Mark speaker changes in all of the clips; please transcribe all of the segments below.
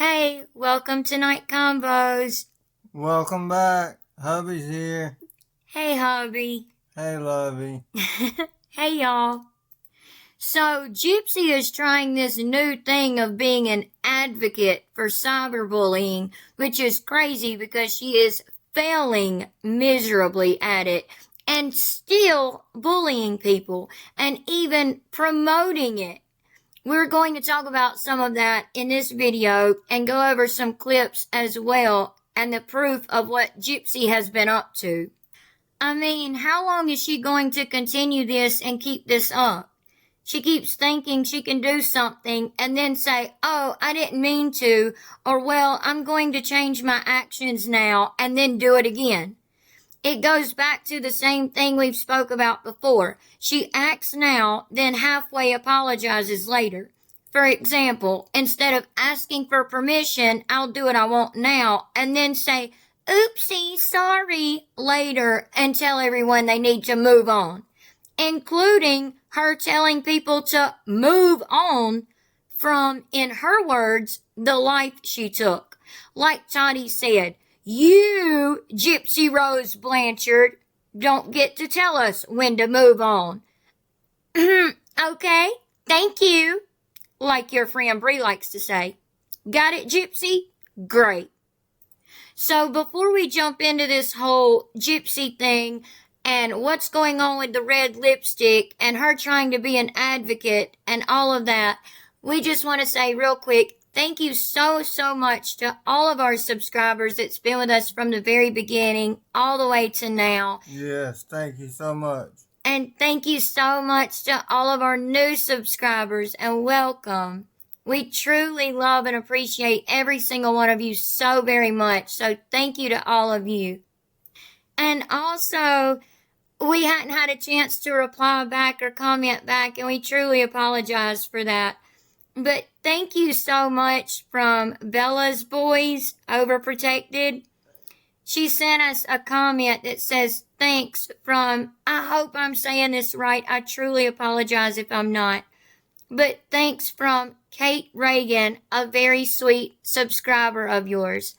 Speaker 1: Hey, welcome to Night Combos.
Speaker 2: Welcome back. Hubby's here.
Speaker 1: Hey, hubby.
Speaker 2: Hey, lovey.
Speaker 1: Hey, y'all. So, Gypsy is trying this new thing of being an advocate for cyberbullying, which is crazy because she is failing miserably at it and still bullying people and even promoting it. We're going to talk about some of that in this video and go over some clips as well and the proof of what Gypsy has been up to. I mean, how long is she going to continue this and keep this up? She keeps thinking she can do something and then say, oh, I didn't mean to, or well, I'm going to change my actions now and then do it again. It goes back to the same thing we've spoke about before. She acts now, then halfway apologizes later. For example, instead of asking for permission, I'll do what I want now, and then say, oopsie, sorry, later, and tell everyone they need to move on. Including her telling people to move on from, in her words, the life she took. Like Toddy said, you, Gypsy Rose Blanchard, don't get to tell us when to move on. Okay, thank you, like your friend Bree likes to say. Got it, Gypsy? Great. So before we jump into this whole Gypsy thing and what's going on with the red lipstick and her trying to be an advocate and all of that, we just want to say real quick, thank you so much to all of our subscribers that's been with us from the very beginning all the way to now.
Speaker 2: Yes, thank you so much.
Speaker 1: And thank you so much to all of our new subscribers and welcome. We truly love and appreciate every single one of you so very much. So thank you to all of you. And also, we hadn't had a chance to reply back or comment back, and we truly apologize for that. But thank you so much from Bella's Boys, Overprotected. She sent us a comment that says, thanks from, I hope I'm saying this right. I truly apologize if I'm not. But thanks from Kate Reagan, a very sweet subscriber of yours.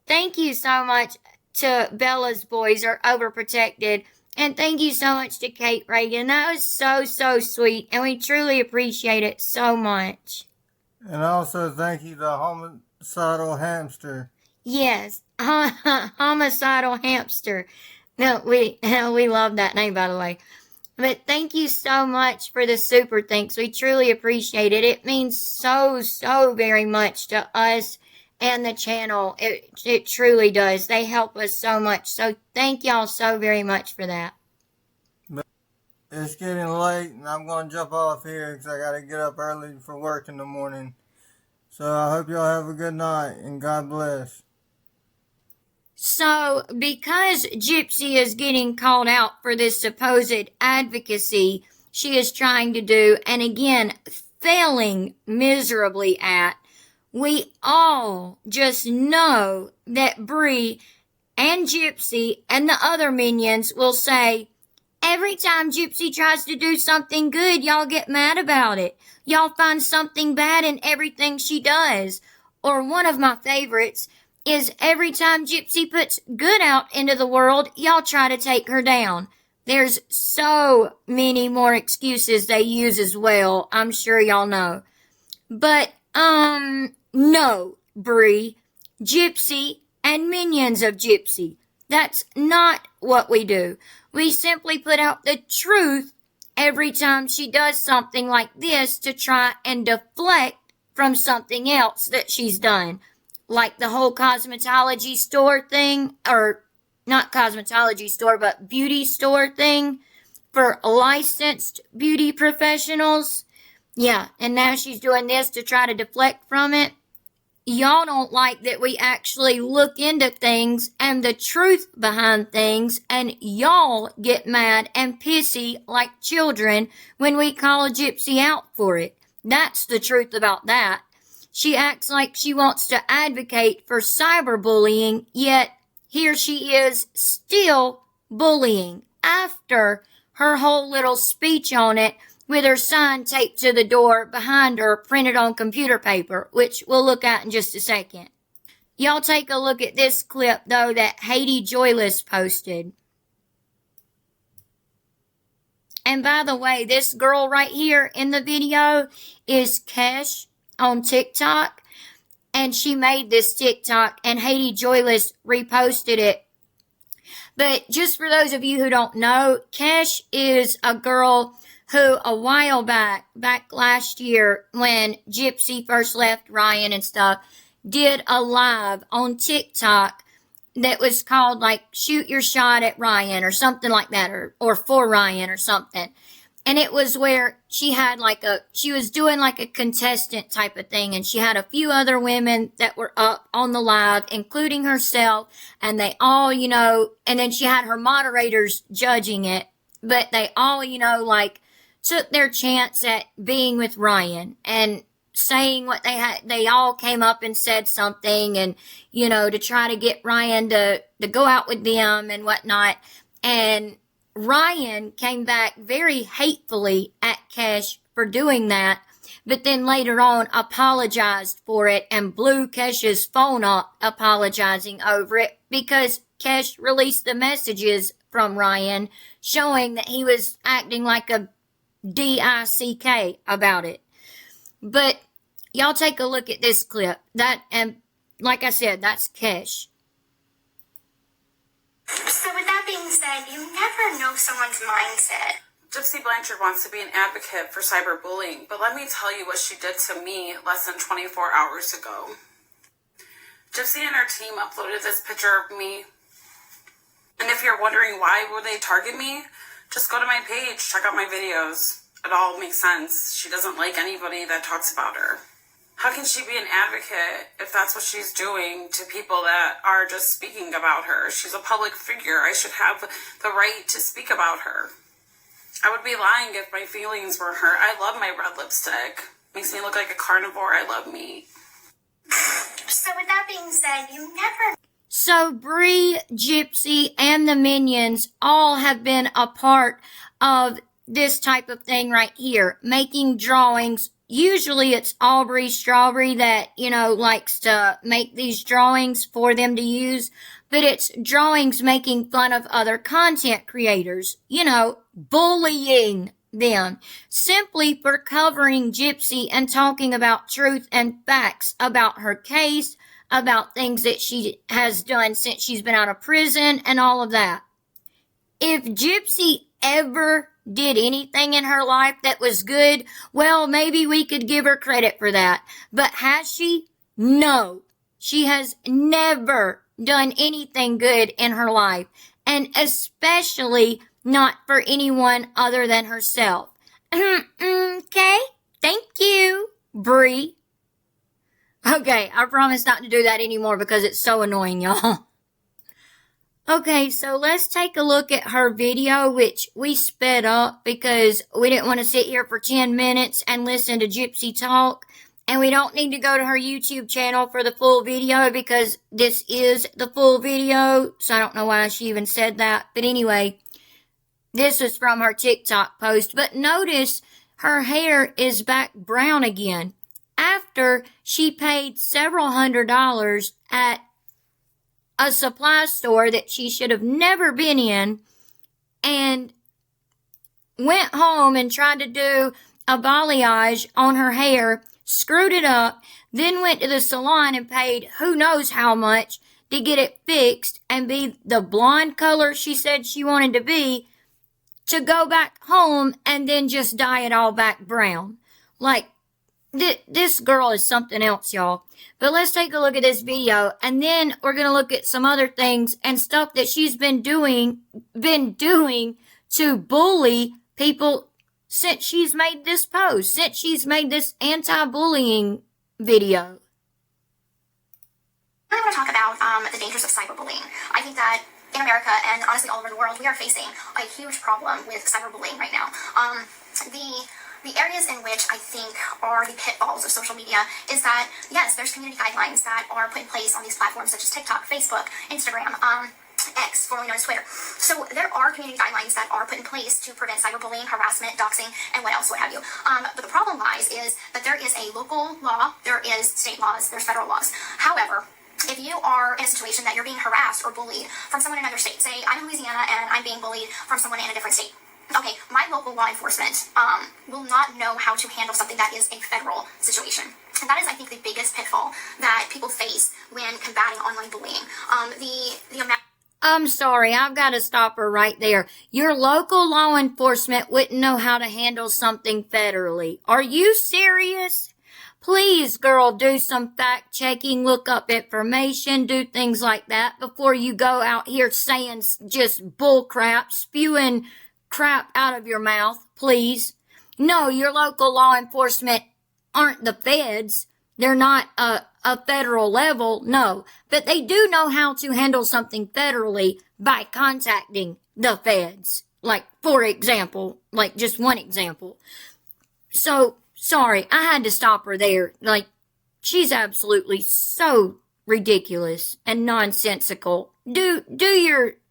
Speaker 1: Thank you so much to Bella's Boys, or Overprotected. And thank you so much to Kate Reagan. That was so sweet, and we truly appreciate it so much.
Speaker 2: And also thank you to Homicidal Hamster.
Speaker 1: Yes, Homicidal Hamster. No, we love that name, by the way. But thank you so much for the super thanks. We truly appreciate it. It means so very much to us and the channel. It truly does. They help us so much. So thank y'all so very much for that.
Speaker 2: It's getting late and I'm going to jump off here because I got to get up early for work in the morning. So I hope y'all have a good night and God bless.
Speaker 1: So because Gypsy is getting called out for this supposed advocacy she is trying to do, and again, failing miserably at, we all just know that Bree and Gypsy and the other minions will say, every time Gypsy tries to do something good, y'all get mad about it. Y'all find something bad in everything she does. Or one of my favorites is every time Gypsy puts good out into the world, y'all try to take her down. There's so many more excuses they use as well. I'm sure y'all know. But, no, Bree, Gypsy, and minions of Gypsy. That's not what we do. We simply put out the truth every time she does something like this to try and deflect from something else that she's done. Like the whole cosmetology store thing, or not cosmetology store, but beauty store thing for licensed beauty professionals. Yeah, and now she's doing this to try to deflect from it. Y'all don't like that we actually look into things and the truth behind things, and y'all get mad and pissy like children when we call Gypsy out for it. That's the truth about that. She acts like she wants to advocate for cyberbullying, yet here she is still bullying after her whole little speech on it with her sign taped to the door behind her, printed on computer paper, which we'll look at in just a second. Y'all take a look at this clip, though, that Haiti Joyless posted. And by the way, this girl right here in the video is Kesh on TikTok. And she made this TikTok, and Haiti Joyless reposted it. But just for those of you who don't know, Kesh is a girl who a while back last year, when Gypsy first left Ryan and stuff, did a live on TikTok that was called like Shoot Your Shot at Ryan or something like that, or for Ryan or something. And it was where she had she was doing like a contestant type of thing, and she had a few other women that were up on the live, including herself, and they all, and then she had her moderators judging it, but they all, took their chance at being with Ryan and saying what they had. They all came up and said something, and, to try to get Ryan to go out with them and whatnot. And Ryan came back very hatefully at Kesh for doing that, but then later on apologized for it and blew Kesh's phone up apologizing over it, because Kesh released the messages from Ryan showing that he was acting like a DICK about it. But y'all take a look at this clip. And like I said, that's Kesh.
Speaker 3: So with that being said, you never know someone's mindset.
Speaker 4: Gypsy Blanchard wants to be an advocate for cyberbullying, but let me tell you what she did to me less than 24 hours ago. Gypsy and her team uploaded this picture of me. And if you're wondering why would they target me, just go to my page, check out my videos. It all makes sense. She doesn't like anybody that talks about her. How can she be an advocate if that's what she's doing to people that are just speaking about her? She's a public figure. I should have the right to speak about her. I would be lying if my feelings were hurt. I love my red lipstick. Makes me look like a carnivore. I love meat.
Speaker 3: So with that being said, you never...
Speaker 1: So Bree, Gypsy, and the Minions all have been a part of this type of thing right here, making drawings. Usually it's Aubrey Strawberry that, likes to make these drawings for them to use, but it's drawings making fun of other content creators, bullying them, simply for covering Gypsy and talking about truth and facts about her case, about things that she has done since she's been out of prison and all of that. If Gypsy ever did anything in her life that was good, well, maybe we could give her credit for that. But has she? No. She has never done anything good in her life, and especially not for anyone other than herself. Okay? Thank you, Bree. Okay, I promise not to do that anymore because it's so annoying, y'all. Okay, so let's take a look at her video, which we sped up because we didn't want to sit here for 10 minutes and listen to Gypsy talk. And we don't need to go to her YouTube channel for the full video because this is the full video. So I don't know why she even said that. But anyway, this was from her TikTok post. But notice her hair is back brown again after she paid several $100s at a supply store that she should have never been in, and went home and tried to do a balayage on her hair, screwed it up, then went to the salon and paid who knows how much to get it fixed and be the blonde color she said she wanted to be, to go back home and then just dye it all back brown. Like, this girl is something else, y'all. But let's take a look at this video, and then we're going to look at some other things and stuff that she's been doing to bully people since she's made this post, since she's made this anti-bullying video.
Speaker 3: I want to talk about the dangers of cyberbullying. I think that in America and honestly all over the world, we are facing a huge problem with cyberbullying right now. The areas in which I think are the pitfalls of social media is that, yes, there's community guidelines that are put in place on these platforms such as TikTok, Facebook, Instagram. X, formerly known as Twitter. So there are community guidelines that are put in place to prevent cyberbullying, harassment, doxing, and what else, what have you. But the problem lies is that there is a local law, there is state laws, there's federal laws. However, if you are in a situation that you're being harassed or bullied from someone in another state, say I'm in Louisiana and I'm being bullied from someone in a different state. Okay, my local law enforcement will not know how to handle something that is a federal situation. And that is, I think, the biggest pitfall that people face when combating online bullying. The amount...
Speaker 1: I'm sorry, I've got to stop her right there. Your local law enforcement wouldn't know how to handle something federally. Are you serious? Please, girl, do some fact checking, look up information, do things like that before you go out here saying just bull crap, spewing crap out of your mouth, please. No, your local law enforcement aren't the feds. They're not a federal level, no. But they do know how to handle something federally by contacting the feds. Like, for example, like just one example. So, sorry, I had to stop her there. Like, she's absolutely so ridiculous and nonsensical. Do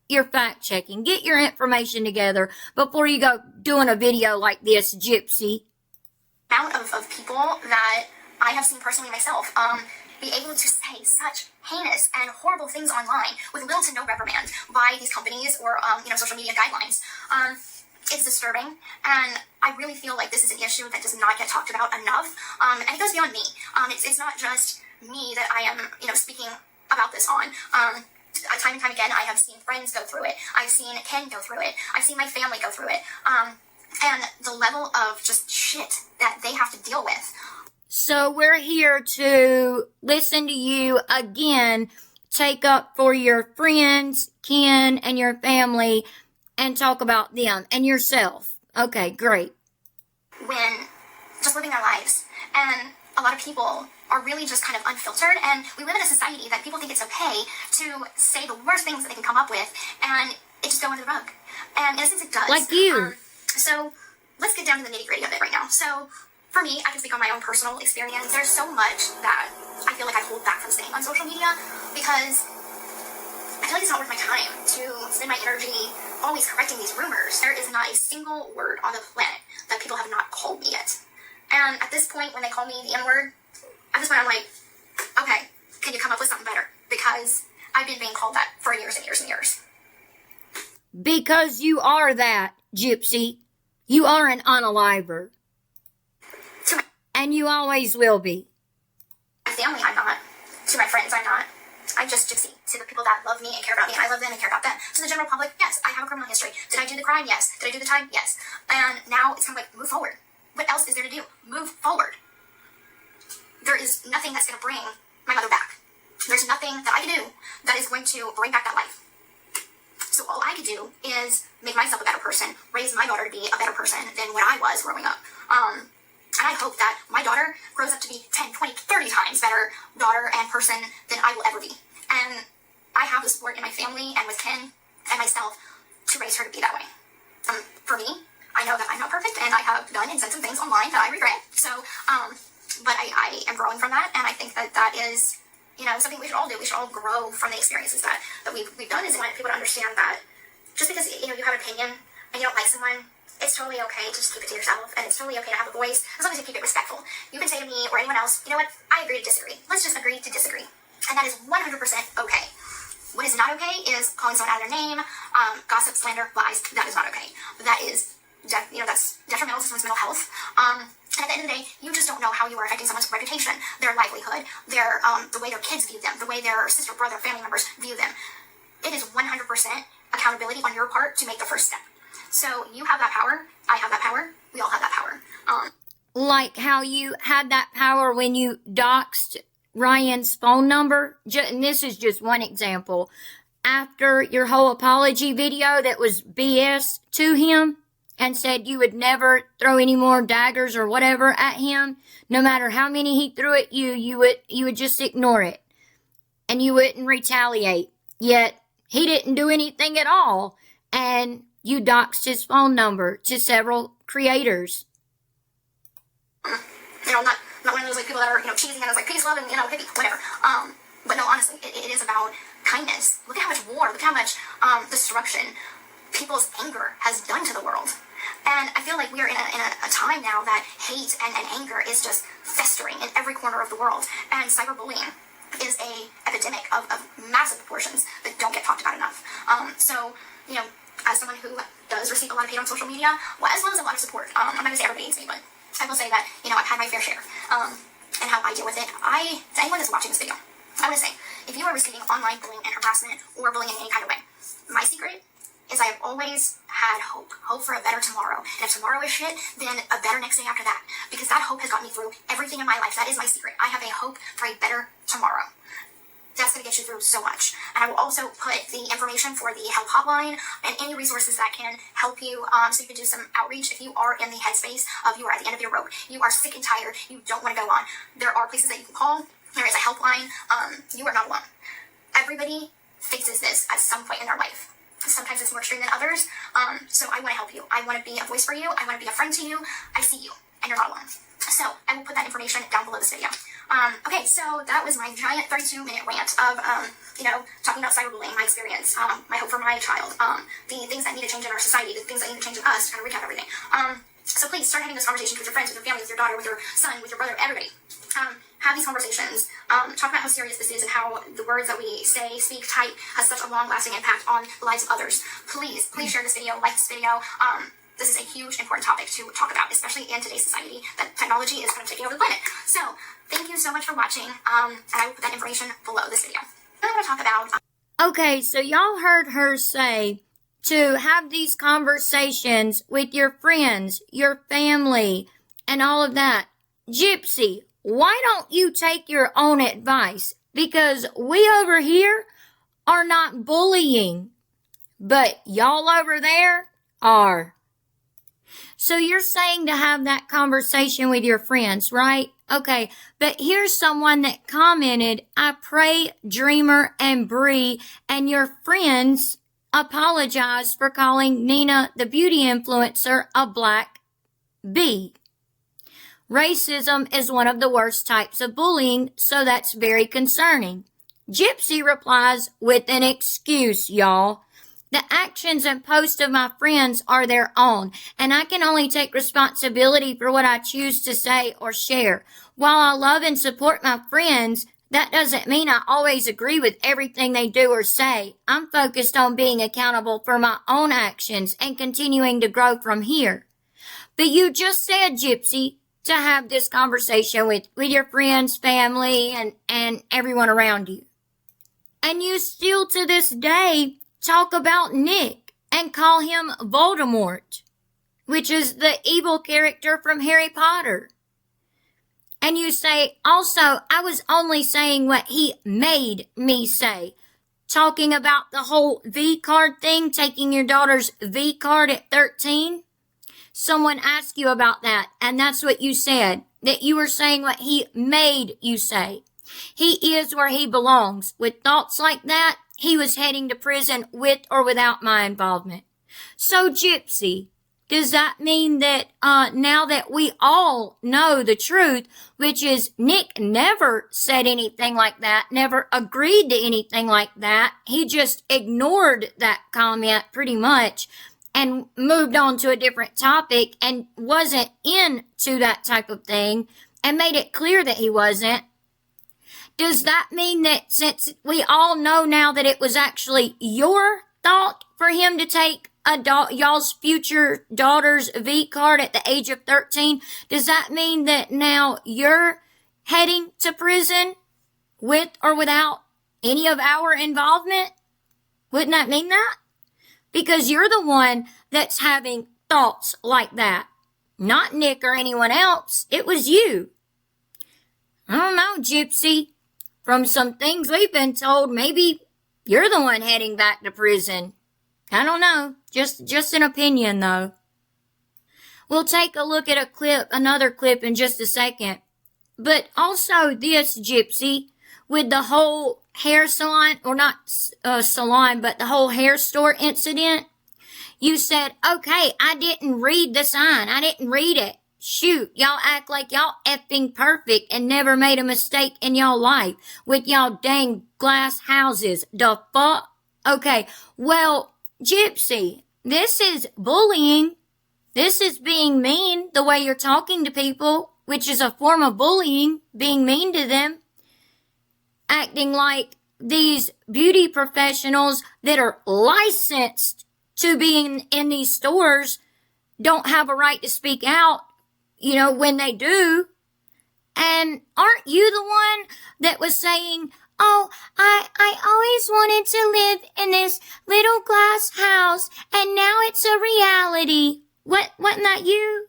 Speaker 1: your fact checking. Get your information together before you go doing a video like this, Gypsy.
Speaker 3: Amount of people that I have seen personally myself be able to say such heinous and horrible things online with little to no reprimand by these companies or social media guidelines. It's disturbing, and I really feel like this is an issue that does not get talked about enough, and it goes beyond me. It's not just me that I am speaking about this on. Time and time again, I have seen friends go through it. I've seen Ken go through it. I've seen my family go through it. And the level of just shit that they have to deal with.
Speaker 1: So we're here to listen to you again, take up for your friends, Ken, and your family, and talk about them and yourself. Okay, great.
Speaker 3: When just living our lives, and a lot of people are really just kind of unfiltered, and we live in a society that people think it's okay to say the worst things that they can come up with, and it just go under the rug. And in a sense it does.
Speaker 1: Like you.
Speaker 3: So let's get down to the nitty-gritty of it right now. So for me, I can speak on my own personal experience. There's so much that I feel like I hold back from saying on social media because I feel like it's not worth my time to spend my energy always correcting these rumors. There is not a single word on the planet that people have not called me yet. And at this point, when they call me the N-word, at this point I'm like, okay, can you come up with something better? Because I've been being called that for years and years and years.
Speaker 1: Because you are that, Gypsy. You are an unaliver. And you always will be.
Speaker 3: My family, I'm not. To my friends, I'm not. I'm just Gypsy. To the people that love me and care about me, I love them and care about them. To the general public, yes, I have a criminal history. Did I do the crime? Yes. Did I do the time? Yes. And now it's kind of like, move forward. What else is there to do? Move forward. There is nothing that's going to bring my mother back. There's nothing that I can do that is going to bring back that life. So all I could do is make myself a better person, raise my daughter to be a better person than when I was growing up. And I hope that my daughter grows up to be 10, 20, 30 times better daughter and person than I will ever be. And I have the support in my family and with Ken and myself to raise her to be that way. For me, I know that I'm not perfect, and I have done and said some things online that I regret. So, but I am growing from that, and I think that that is, something we should all do. We should all grow from the experiences that we've done. Is I want people to understand that just because you have an opinion and you don't like someone, it's totally okay to just keep it to yourself, and it's totally okay to have a voice as long as you keep it respectful. You can say to me or anyone else, you know what? I agree to disagree. Let's just agree to disagree, and that is 100% okay. What is not okay is calling someone out of their name, gossip, slander, lies. That is not okay. That is, that's detrimental to someone's mental health. And at the end of the day, you just don't know how you are affecting someone's reputation, their livelihood, their the way their kids view them, the way their sister, brother, family members view them. It is 100% accountability on your part to make the first step. So you have that power. I have that power. We all have that power.
Speaker 1: Like how you had that power when you doxed Ryan's phone number. And this is just one example. After your whole apology video that was BS to him and said you would never throw any more daggers or whatever at him, no matter how many he threw at you, you would just ignore it. And you wouldn't retaliate. Yet he didn't do anything at all. And you doxed his phone number to several creators.
Speaker 3: I'm not one of those people that are cheesy and it's like peace, love, and hippie, whatever. But no, honestly, it is about kindness. Look at how much war, look at how much destruction people's anger has done to the world. And I feel like we are in a time now that hate and anger is just festering in every corner of the world. And cyberbullying is a epidemic of massive proportions that don't get talked about enough. So, you know, as someone who does receive a lot of hate on social media, well, as well as a lot of support, I'm not going to say everybody hates me, but I will say that, you know, I've had my fair share. And how I deal with it. To anyone that's watching this video, I want to say, if you are receiving online bullying and harassment or bullying in any kind of way, my secret is I have always had hope for a better tomorrow. And if tomorrow is shit, then a better next day after that. Because that hope has gotten me through everything in my life. That is my secret. I have a hope for a better tomorrow. That's going to get you through so much. And I will also put the information for the help hotline and any resources that can help you, so you can do some outreach if you are in the headspace of you are at the end of your rope. You are sick and tired. You don't want to go on. There are places that you can call. There is a helpline. You are not alone. Everybody faces this at some point in their life. Sometimes it's more extreme than others. So I want to help you. I want to be a voice for you. I want to be a friend to you. I see you, and you're not alone. So I will put that information down below this video. Okay, so that was my giant 32-minute rant of, you know, talking about cyberbullying, my experience, my hope for my child, the things that need to change in our society, the things that need to change in us, to kind of recap everything. So please start having those conversations with your friends, with your family, with your daughter, with your son, with your brother, everybody. Have these conversations. Talk about how serious this is and how the words that we say, speak, type has such a long-lasting impact on the lives of others. Please share this video, like this video. This is a huge, important topic to talk about, especially in today's society that technology is kind of taking over the planet. So, thank you so much for watching, and I will put that information below this video. I'm going to talk about...
Speaker 1: Okay, so y'all heard her say to have these conversations with your friends, your family, and all of that. Gypsy, why don't you take your own advice? Because we over here are not bullying, but y'all over there are. So you're saying to have that conversation with your friends, right? Okay, but here's someone that commented, I pray Dreamer and Bree and your friends apologize for calling Nina, the beauty influencer, a black bee. Racism is one of the worst types of bullying, so that's very concerning. Gypsy replies with an excuse, y'all. The actions and posts of my friends are their own, and I can only take responsibility for what I choose to say or share. While I love and support my friends, that doesn't mean I always agree with everything they do or say. I'm focused on being accountable for my own actions and continuing to grow from here. But you just said, Gypsy, to have this conversation with your friends, family, and everyone around you. And you still to this day talk about Nick and call him Voldemort, which is the evil character from Harry Potter. And you say, also, I was only saying what he made me say. Talking about the whole V-card thing, taking your daughter's V-card at 13. Someone asked you about that, and that's what you said, that you were saying what he made you say. He is where he belongs. With thoughts like that, he was heading to prison with or without my involvement. So, Gypsy, does that mean that now that we all know the truth, which is Nick never said anything like that, never agreed to anything like that, he just ignored that comment pretty much and moved on to a different topic and wasn't into that type of thing and made it clear that he wasn't. Does that mean that since we all know now that it was actually your thought for him to take y'all's future daughter's V-card at the age of 13, does that mean that now you're heading to prison with or without any of our involvement? Wouldn't that mean that? Because you're the one that's having thoughts like that. Not Nick or anyone else. It was you. I don't know, Gypsy. From some things we've been told, maybe you're the one heading back to prison. I don't know. Just an opinion, though. We'll take a look at another clip in just a second. But also this, Gypsy, with the whole hair salon, or not salon, but the whole hair store incident. You said, okay, I didn't read the sign. I didn't read it. Shoot, y'all act like y'all effing perfect and never made a mistake in y'all life with y'all dang glass houses. The fuck? Okay, well, Gypsy, this is bullying. This is being mean, the way you're talking to people, which is a form of bullying, being mean to them. Acting like these beauty professionals that are licensed to be in these stores don't have a right to speak out, when they do. And aren't you the one that was saying, oh, I always wanted to live in this little glass house, and now it's a reality. Wasn't that you?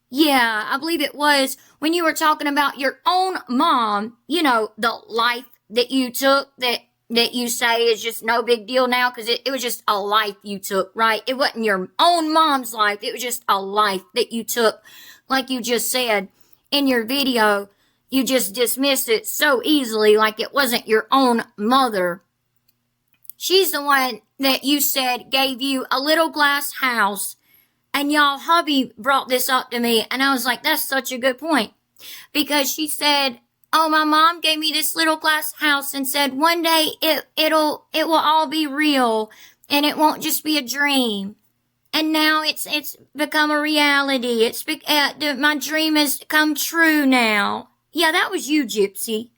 Speaker 1: Yeah, I believe it was when you were talking about your own mom, the life that you took that you say is just no big deal now because it was just a life you took, right? It wasn't your own mom's life. It was just a life that you took. Like you just said in your video, you just dismissed it so easily like it wasn't your own mother. She's the one that you said gave you a little glass house. And y'all, hubby brought this up to me, and I was like, that's such a good point. Because she said, oh, my mom gave me this little glass house and said one day it will all be real and it won't just be a dream. And now it's become a reality. My dream has come true now. Yeah, that was you, Gypsy.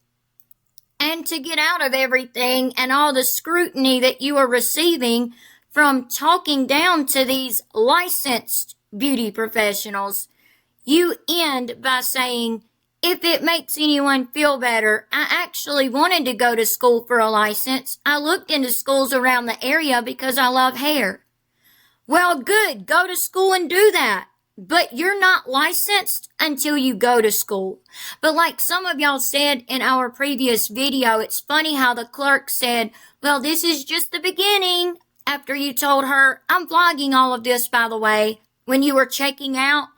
Speaker 1: And to get out of everything and all the scrutiny that you are receiving from talking down to these licensed beauty professionals, you end by saying, if it makes anyone feel better, I actually wanted to go to school for a license. I looked into schools around the area because I love hair. Well, good. Go to school and do that. But you're not licensed until you go to school. But like some of y'all said in our previous video, it's funny how the clerk said, well, this is just the beginning. After you told her, I'm vlogging all of this, by the way, when you were checking out.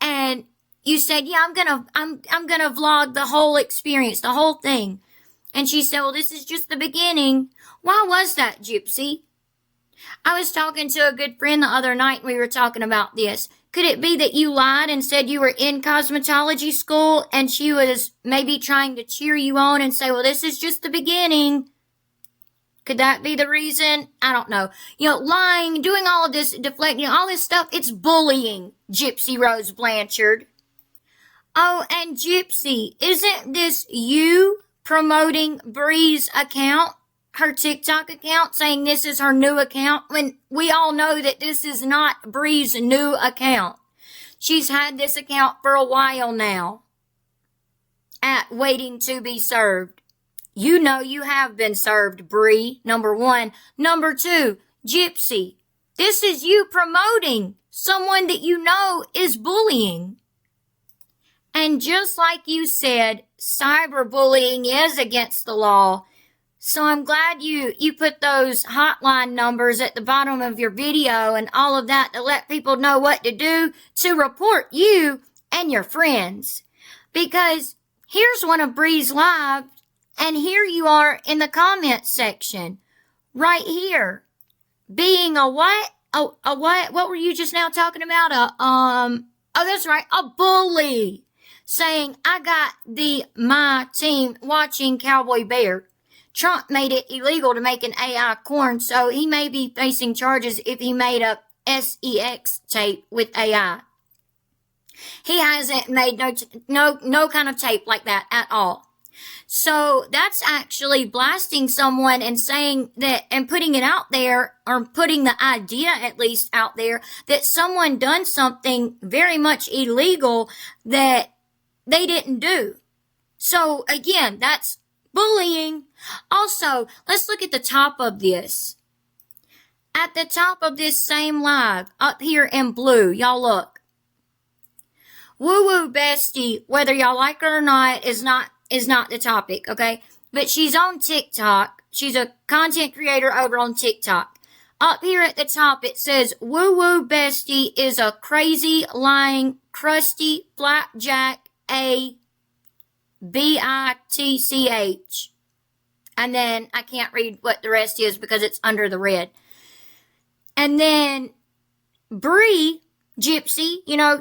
Speaker 1: And you said, yeah, I'm gonna vlog the whole experience, the whole thing. And she said, well, this is just the beginning. Why was that, Gypsy? I was talking to a good friend the other night and we were talking about this. Could it be that you lied and said you were in cosmetology school and she was maybe trying to cheer you on and say, well, this is just the beginning? Could that be the reason? I don't know. Lying, doing all of this, deflecting, all this stuff, it's bullying, Gypsy Rose Blanchard. Oh, and Gypsy, isn't this you promoting Bree's account, her TikTok account, saying this is her new account, when we all know that this is not Bree's new account? She's had this account for a while now, at waiting to be served. You know you have been served, Bree, number one. Number two, Gypsy, this is you promoting someone that you know is bullying. And just like you said, cyberbullying is against the law. So I'm glad you put those hotline numbers at the bottom of your video and all of that to let people know what to do to report you and your friends. Because here's one of Bree's live, and here you are in the comments section. Right here. Being a what? A what? What were you just now talking about? Oh, that's right. A bully. Saying, I got my team watching Cowboy Bear. Trump made it illegal to make an AI corn, so he may be facing charges if he made a sex tape with AI. He hasn't made no kind of tape like that at all. So that's actually blasting someone and saying that, and putting it out there, or putting the idea at least out there, that someone done something very much illegal that they didn't do. So again, that's bullying. Also, let's look at the top of this. At the top of this same live, up here in blue, y'all look. Woo Woo Bestie, whether y'all like her or not, is not the topic, okay? But she's on TikTok. She's a content creator over on TikTok. Up here at the top, it says, Woo Woo Bestie is a crazy, lying, crusty, flapjack, a bitch. And then I can't read what the rest is because it's under the red. And then Bree Gypsy,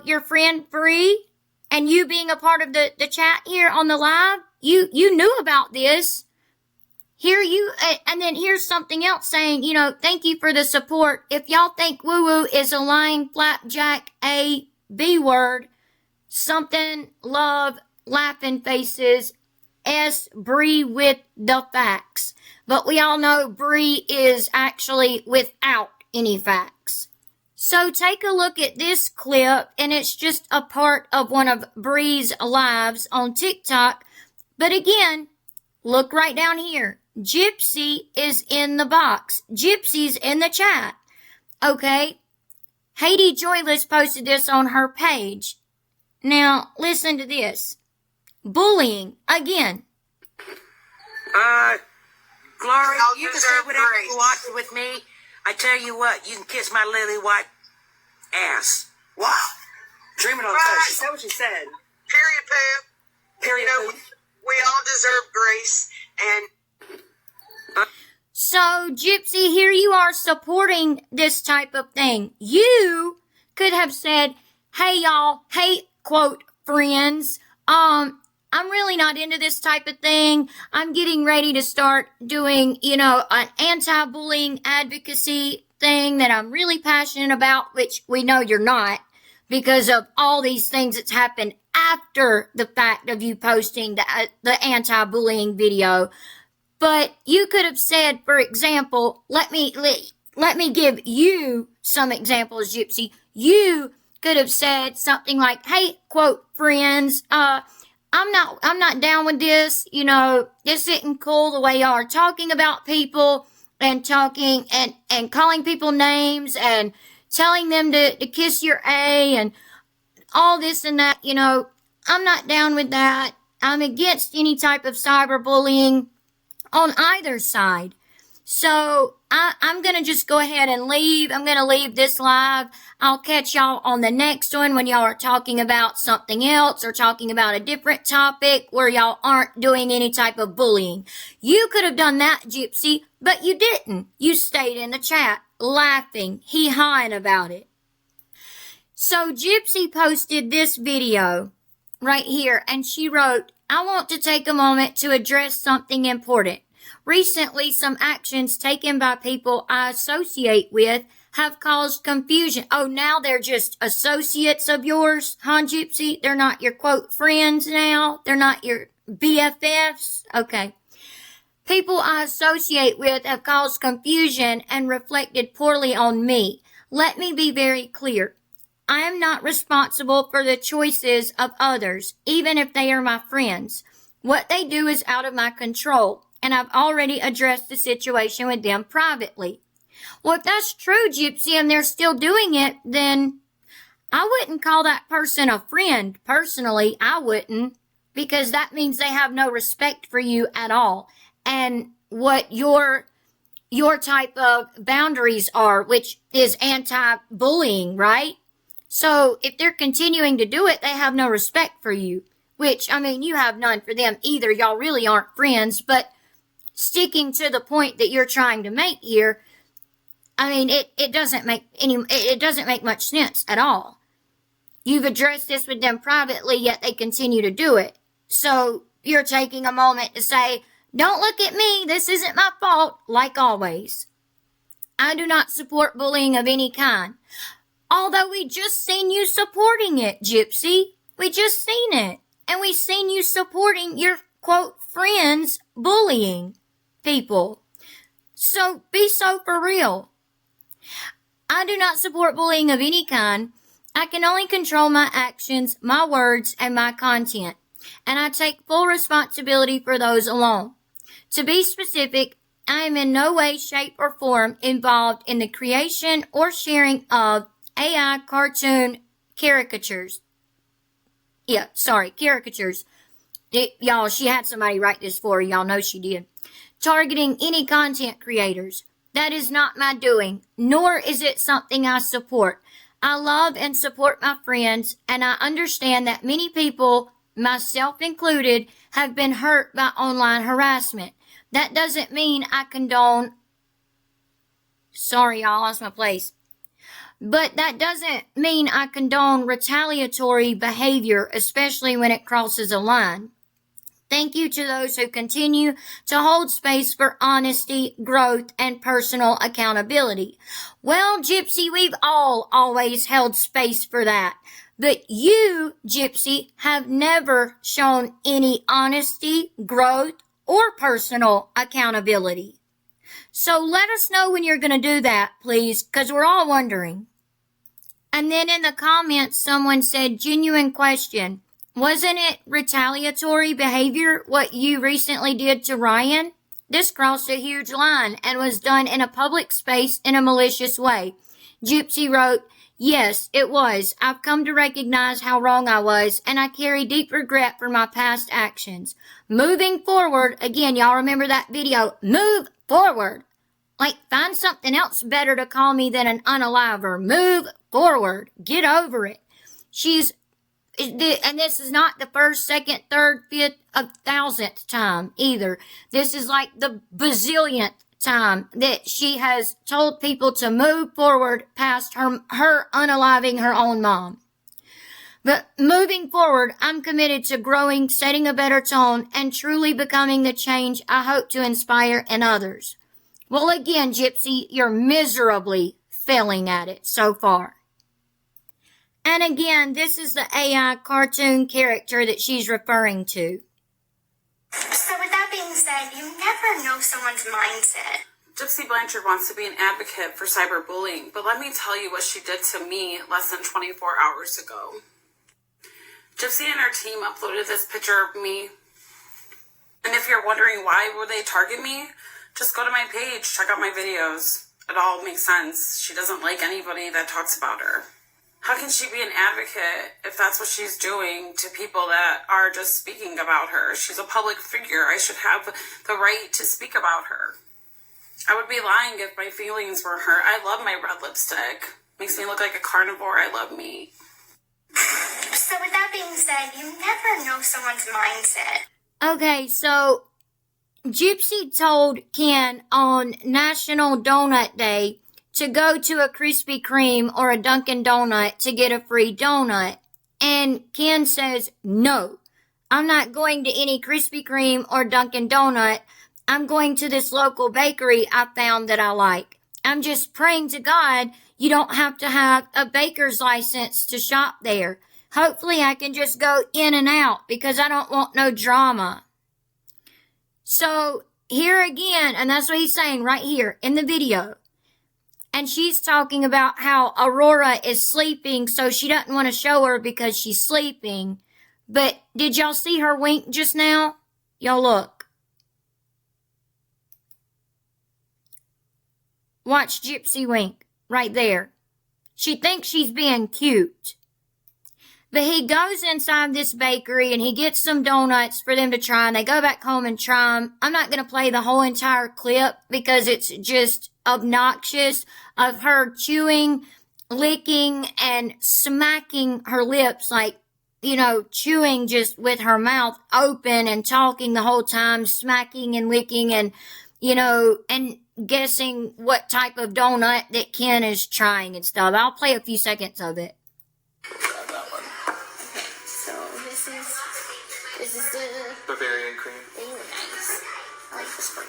Speaker 1: your friend Bree, and you being a part of the chat here on the live, you knew about this. And then here's something else saying, thank you for the support. If y'all think woo-woo is a lying flapjack A B word, something love laughing faces S Bree with the facts. But we all know Bree is actually without any facts. So take a look at this clip, and it's just a part of one of Bree's lives on TikTok. But again, look right down here. Gypsy is in the box. Gypsy's in the chat. Okay? Haiti Joyless posted this on her page. Now, listen to this. Bullying, again.
Speaker 5: Glory, you can say whatever you want with me. I tell you what, you can kiss my lily white ass.
Speaker 6: Wow.
Speaker 5: Dreaming on
Speaker 6: Right.
Speaker 5: the Is that what she said?
Speaker 6: Period, Pam.
Speaker 5: Period.
Speaker 6: We all deserve grace, and
Speaker 1: So, Gypsy, here you are supporting this type of thing. You could have said, hey, y'all, hey, quote, friends, I'm really not into this type of thing. I'm getting ready to start doing, an anti-bullying advocacy thing that I'm really passionate about, which we know you're not because of all these things that's happened after the fact of you posting the anti-bullying video. But you could have said, for example, let me give you some examples, Gypsy. You could have said something like, hey, quote, friends, I'm not down with this. This isn't cool the way y'all are talking about people and talking and calling people names and telling them to kiss your A and all this and that. I'm not down with that. I'm against any type of cyberbullying on either side. So I'm going to just go ahead and leave. I'm going to leave this live. I'll catch y'all on the next one when y'all are talking about something else or talking about a different topic where y'all aren't doing any type of bullying. You could have done that, Gypsy, but you didn't. You stayed in the chat laughing, hee-hawing about it. So Gypsy posted this video right here, and she wrote, I want to take a moment to address something important. Recently, some actions taken by people I associate with have caused confusion. Oh, now they're just associates of yours, huh, Gypsy? They're not your, quote, friends now? They're not your BFFs? Okay. People I associate with have caused confusion and reflected poorly on me. Let me be very clear. I am not responsible for the choices of others, even if they are my friends. What they do is out of my control, and I've already addressed the situation with them privately. Well, if that's true, Gypsy, and they're still doing it, then I wouldn't call that person a friend. Personally, I wouldn't, because that means they have no respect for you at all. And what your type of boundaries are, which is anti-bullying, right? So if they're continuing to do it, they have no respect for you, which, you have none for them either. Y'all really aren't friends, but sticking to the point that you're trying to make here, it doesn't make much sense at all. You've addressed this with them privately, yet they continue to do it. So you're taking a moment to say, don't look at me, this isn't my fault, like always. I do not support bullying of any kind. Although we just seen you supporting it, Gypsy. We just seen it. And we seen you supporting your, quote, friends bullying people. So be so for real. I do not support bullying of any kind. I can only control my actions, my words, and my content. And I take full responsibility for those alone. To be specific, I am in no way, shape, or form involved in the creation or sharing of AI cartoon caricatures. Caricatures. Y'all, she had somebody write this for her. Y'all know she did. Targeting any content creators. That is not my doing, nor is it something I support. I love and support my friends, and I understand that many people, myself included, have been hurt by online harassment. That doesn't mean I condone... Sorry, y'all, lost my place. But that doesn't mean I condone retaliatory behavior, especially when it crosses a line. Thank you to those who continue to hold space for honesty, growth, and personal accountability. Well, Gypsy, we've all always held space for that. But you, Gypsy, have never shown any honesty, growth, or personal accountability. So let us know when you're going to do that, please, because we're all wondering. And then in the comments, someone said, genuine question. Wasn't it retaliatory behavior what you recently did to Ryan? This crossed a huge line and was done in a public space in a malicious way. Gypsy wrote, yes, it was. I've come to recognize how wrong I was, and I carry deep regret for my past actions. Moving forward, again, y'all remember that video, move forward. Like, find something else better to call me than an unaliver. Move forward. Get over it. And this is not the first, second, third, fifth, 1,000th time either. This is like the bazillionth time that she has told people to move forward past her unaliving her own mom. But moving forward, I'm committed to growing, setting a better tone, and truly becoming the change I hope to inspire in others. Well, again, Gypsy, you're miserably failing at it so far. And again, this is the AI cartoon character that she's referring to.
Speaker 3: So with that being said, you never know someone's mindset.
Speaker 4: Gypsy Blanchard wants to be an advocate for cyberbullying, but let me tell you what she did to me less than 24 hours ago. Gypsy and her team uploaded this picture of me. And if you're wondering why would they target me, just go to my page, check out my videos. It all makes sense. She doesn't like anybody that talks about her. How can she be an advocate if that's what she's doing to people that are just speaking about her? She's a public figure. I should have the right to speak about her. I would be lying if my feelings were hurt. I love my red lipstick. Makes me look like a carnivore. I love meat.
Speaker 3: So with that being said, you never know someone's mindset.
Speaker 1: Okay, so Gypsy told Ken on National Donut Day to go to a Krispy Kreme or a Dunkin' Donut to get a free donut. And Ken says, no, I'm not going to any Krispy Kreme or Dunkin' Donut. I'm going to this local bakery I found that I like. I'm just praying to God you don't have to have a baker's license to shop there. Hopefully I can just go in and out because I don't want no drama. So here again, and that's what he's saying right here in the video. And she's talking about how Aurora is sleeping, so she doesn't want to show her because she's sleeping. But did y'all see her wink just now? Y'all look. Watch Gypsy wink right there. She thinks she's being cute. But he goes inside this bakery and he gets some donuts for them to try, and they go back home and try them. I'm not going to play the whole entire clip because it's just obnoxious of her chewing, licking, and smacking her lips like, you know, chewing just with her mouth open and talking the whole time, smacking and licking and, you know, and guessing what type of donut that Ken is trying and stuff. I'll play a few seconds of it.
Speaker 3: So this is the
Speaker 7: Bavarian cream.
Speaker 3: Ooh, nice. I like this one.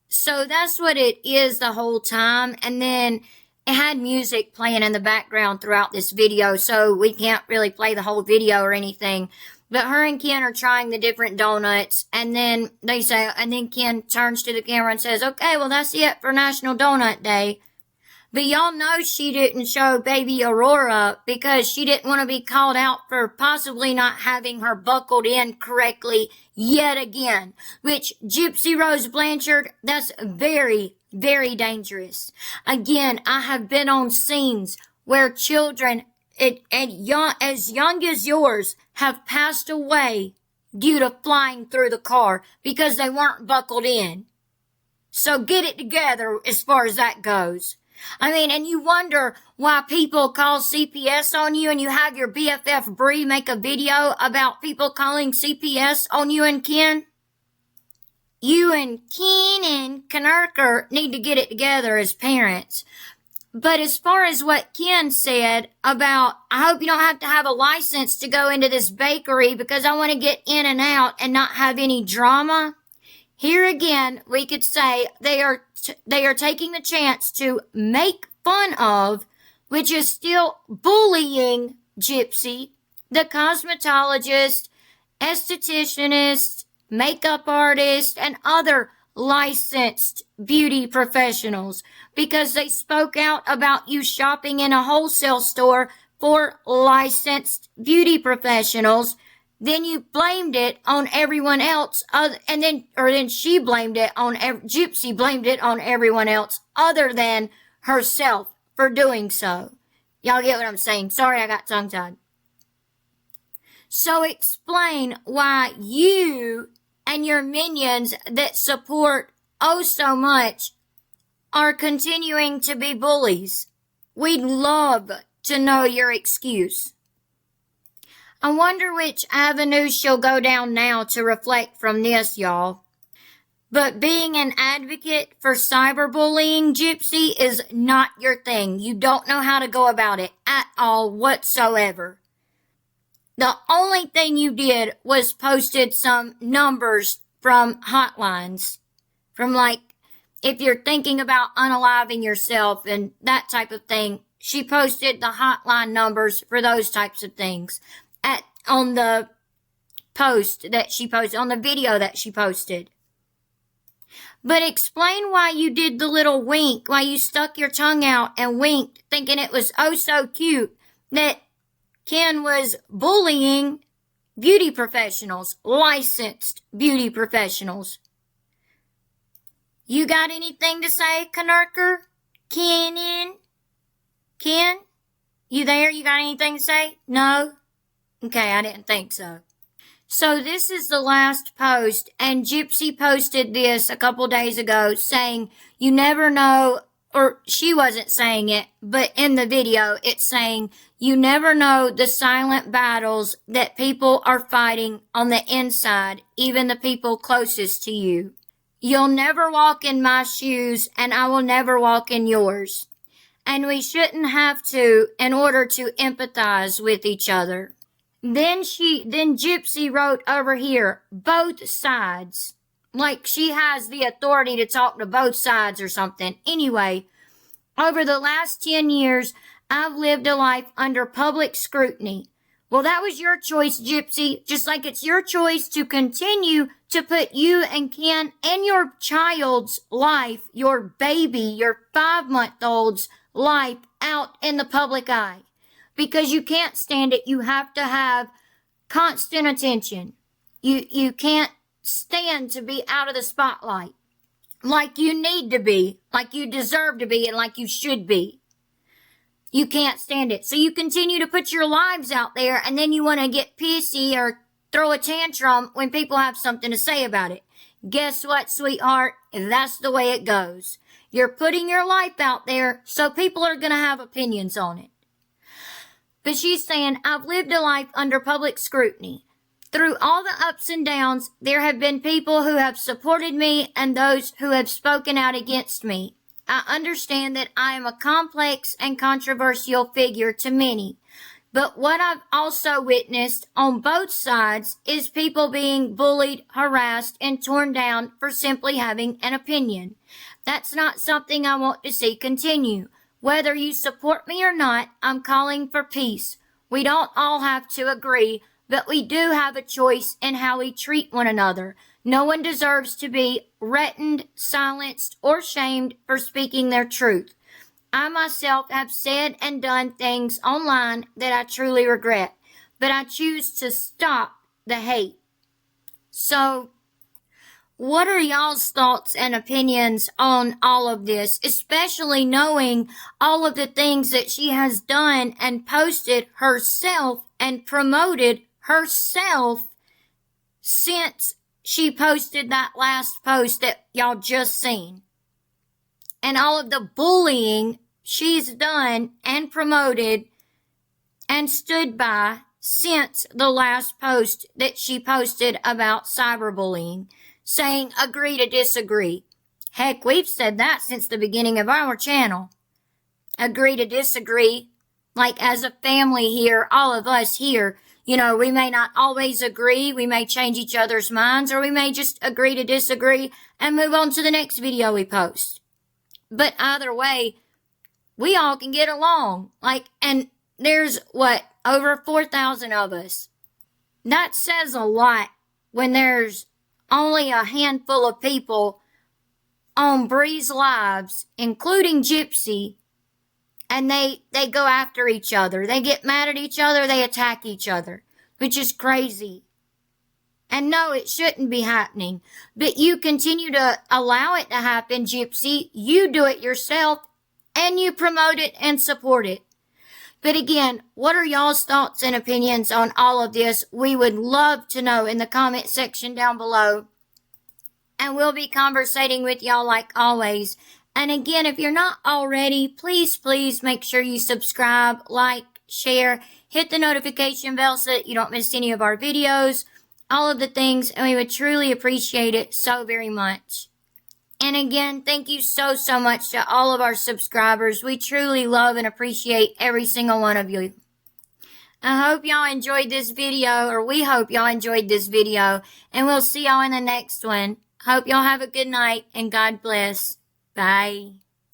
Speaker 1: So that's what it is the whole time. And then it had music playing in the background throughout this video, so we can't really play the whole video or anything. But her and Ken are trying the different donuts, and then they say, and then Ken turns to the camera and says, okay, well, that's it for National Donut Day. But y'all know she didn't show baby Aurora because she didn't want to be called out for possibly not having her buckled in correctly yet again. Which, Gypsy Rose Blanchard, that's very, very dangerous. Again, I have been on scenes where children as young as yours have passed away due to flying through the car because they weren't buckled in. So get it together as far as that goes. I mean, and you wonder why people call CPS on you, and you have your BFF Bree make a video about people calling CPS on you and Ken? you and Ken and Knurker need to get it together as parents. But as far as what Ken said about, I hope you don't have to have a license to go into this bakery because I want to get in and out and not have any drama. Here again, we could say they are taking the chance to make fun of, which is still bullying Gypsy, the cosmetologist, estheticianist, makeup artist, and other licensed beauty professionals, because they spoke out about you shopping in a wholesale store for licensed beauty professionals. Then you blamed it on everyone else, then she blamed it on, Gypsy blamed it on everyone else other than herself for doing so. Y'all get what I'm saying? Sorry, I got tongue-tied. So explain why you and your minions that support oh so much are continuing to be bullies. We'd love to know your excuse. I wonder which avenue she'll go down now to reflect from this, y'all. But being an advocate for cyberbullying, Gypsy, is not your thing. You don't know how to go about it at all whatsoever. The only thing you did was posted some numbers from hotlines. From like, if you're thinking about unaliving yourself and that type of thing, she posted the hotline numbers for those types of things on the post that she posted, on the video that she posted. But explain why you did the little wink, why you stuck your tongue out and winked, thinking it was oh so cute that Ken was bullying beauty professionals, licensed beauty professionals. You got anything to say, Knurker? Ken? You there? You got anything to say? No? Okay, I didn't think so. So this is the last post, and Gypsy posted this a couple days ago saying, you never know, or she wasn't saying it, but in the video it's saying, you never know the silent battles that people are fighting on the inside, even the people closest to you. You'll never walk in my shoes, and I will never walk in yours. And we shouldn't have to in order to empathize with each other. Then Gypsy wrote over here, both sides. Like she has the authority to talk to both sides or something. Anyway, over the last 10 years, I've lived a life under public scrutiny. Well, that was your choice, Gypsy, just like it's your choice to continue to put you and Ken and your child's life, your baby, your 5-month-old's life out in the public eye. Because you can't stand it. You have to have constant attention. You can't stand to be out of the spotlight. Like you need to be, like you deserve to be, and like you should be. You can't stand it. So you continue to put your lives out there, and then you want to get pissy or throw a tantrum when people have something to say about it. Guess what, sweetheart? That's the way it goes. You're putting your life out there, so people are going to have opinions on it. But she's saying, I've lived a life under public scrutiny. Through all the ups and downs, there have been people who have supported me and those who have spoken out against me. I understand that I am a complex and controversial figure to many. But what I've also witnessed on both sides is people being bullied, harassed, and torn down for simply having an opinion. That's not something I want to see continue. Whether you support me or not, I'm calling for peace. We don't all have to agree, but we do have a choice in how we treat one another. No one deserves to be threatened, silenced, or shamed for speaking their truth. I myself have said and done things online that I truly regret, but I choose to stop the hate. So, what are y'all's thoughts and opinions on all of this, especially knowing all of the things that she has done and posted herself and promoted herself since she posted that last post that y'all just seen? And all of the bullying she's done and promoted and stood by since the last post that she posted about cyberbullying. saying agree to disagree. Heck, we've said that since the beginning of our channel. Agree to disagree. Like as a family here, all of us here, you know, we may not always agree. We may change each other's minds, or we may just agree to disagree and move on to the next video we post. But either way, we all can get along. And there's over 4,000 of us. That says a lot when there's only a handful of people on Bree's lives, including Gypsy, and they go after each other. They get mad at each other. They attack each other, which is crazy. And no, it shouldn't be happening. But you continue to allow it to happen, Gypsy. You do it yourself, and you promote it and support it. But again, what are y'all's thoughts and opinions on all of this? We would love to know in the comment section down below. And we'll be conversating with y'all like always. And again, if you're not already, please make sure you subscribe, like, share, hit the notification bell so that you don't miss any of our videos, all of the things, and we would truly appreciate it so very much. And again, thank you so much to all of our subscribers. We truly love and appreciate every single one of you. I hope y'all enjoyed this video, or we hope y'all enjoyed this video, and we'll see y'all in the next one. Hope y'all have a good night, and God bless. Bye.